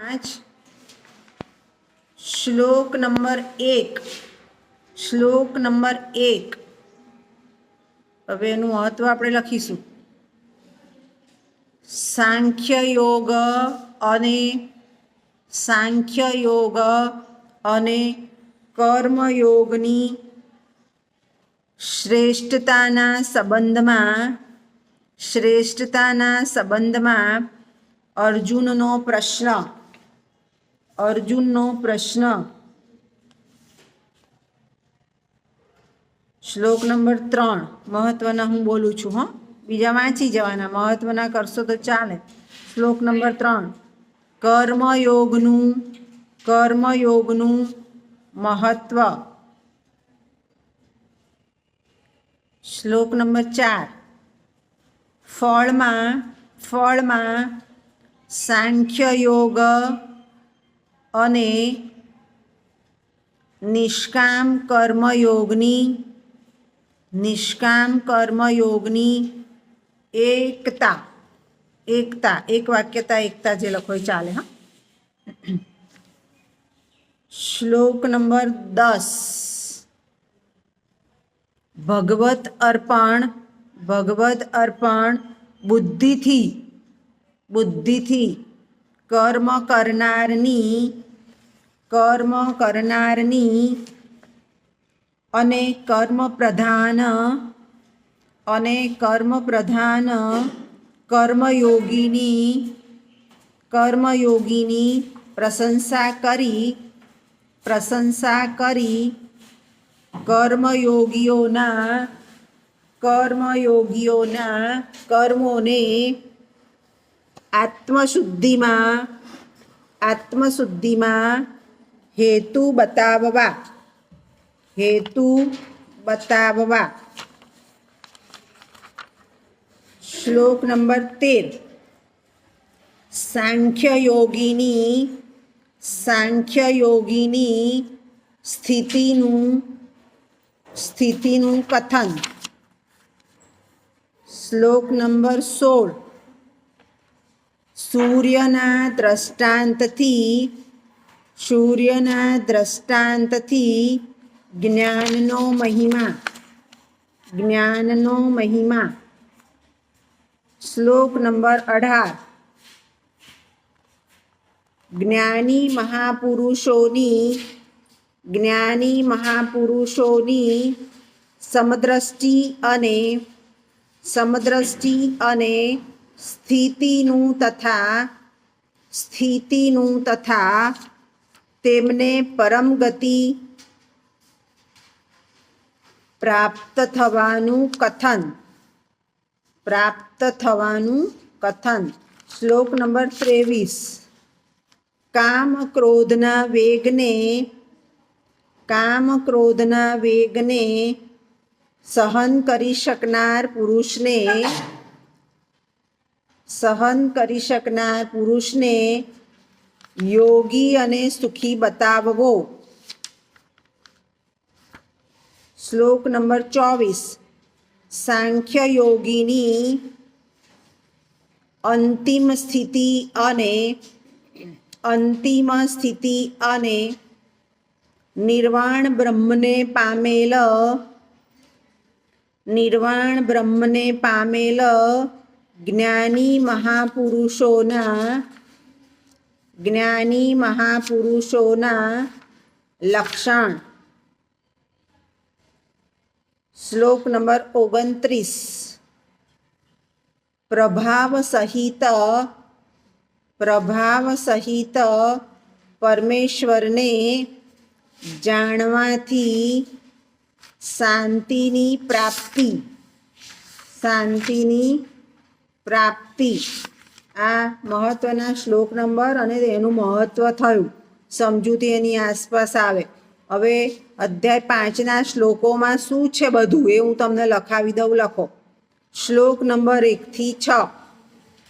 5 श्लोक नंबर 1 श्लोक नंबर 1 હવે એનું મહત્વ આપણે લખીશું। સાંખ્ય યોગ અને કર્મયોગની શ્રેષ્ઠતાના સંબંધમાં અર્જુનનો પ્રશ્ન શ્લોક નંબર 3 મહત્વના હું બોલું છું, હા, બીજા વાંચી જવાના, મહત્વના કરશો તો ચાલે। શ્લોક નંબર 3 કર્મયોગનું મહત્વ। શ્લોક નંબર 4 ફળમાં સાંખ્ય યોગ અને નિષ્કામ કર્મયોગની એકતા એક વાક્યતા એકતા જે લખો ચાલે, હા। શ્લોક નંબર 10 ભગવત અર્પણ બુદ્ધિથી કર્મ કરનારની અને કર્મપ્રધાન કર્મયોગીની પ્રશંસા કરી કર્મયોગીઓના કર્મોને આત્મશુદ્ધિમાં હેતુ બતાવવા। શ્લોક નંબર 13 સાંખ્યયોગીની સ્થિતિનું કથન। શ્લોક નંબર 16 સૂર્યના દ્રષ્ટાંતથી જ્ઞાનનો મહિમા। શ્લોક નંબર 18 જ્ઞાની મહાપુરુષોની સમદ્રષ્ટિ અને સ્થિતિનું તથા તેમને પરમ ગતિ પ્રાપ્ત થવાનું કથન। શ્લોક નંબર 23 કામ ક્રોધના વેગને સહન કરી શકનાર પુરુષને યોગી અને સુખી બતાવવો। શ્લોક નંબર 24 સાંખ્યયોગીની અંતિમ સ્થિતિ અને નિર્વાણ બ્રહ્મને પામેલ જ્ઞાની મહાપુરુષોના લક્ષણ। શ્લોક નંબર 29 પ્રભાવ સહિત પરમેશ્વરને જાણવાથી શાંતિની પ્રાપ્તિ। આ મહત્વના શ્લોક નંબર અને એનું મહત્વ થયું, સમજૂતી એની આસપાસ આવે। હવે અધ્યાય 5ના શ્લોકોમાં શું છે બધું એ હું તમને લખાવી દઉં, લખો। શ્લોક નંબર 1 થી 6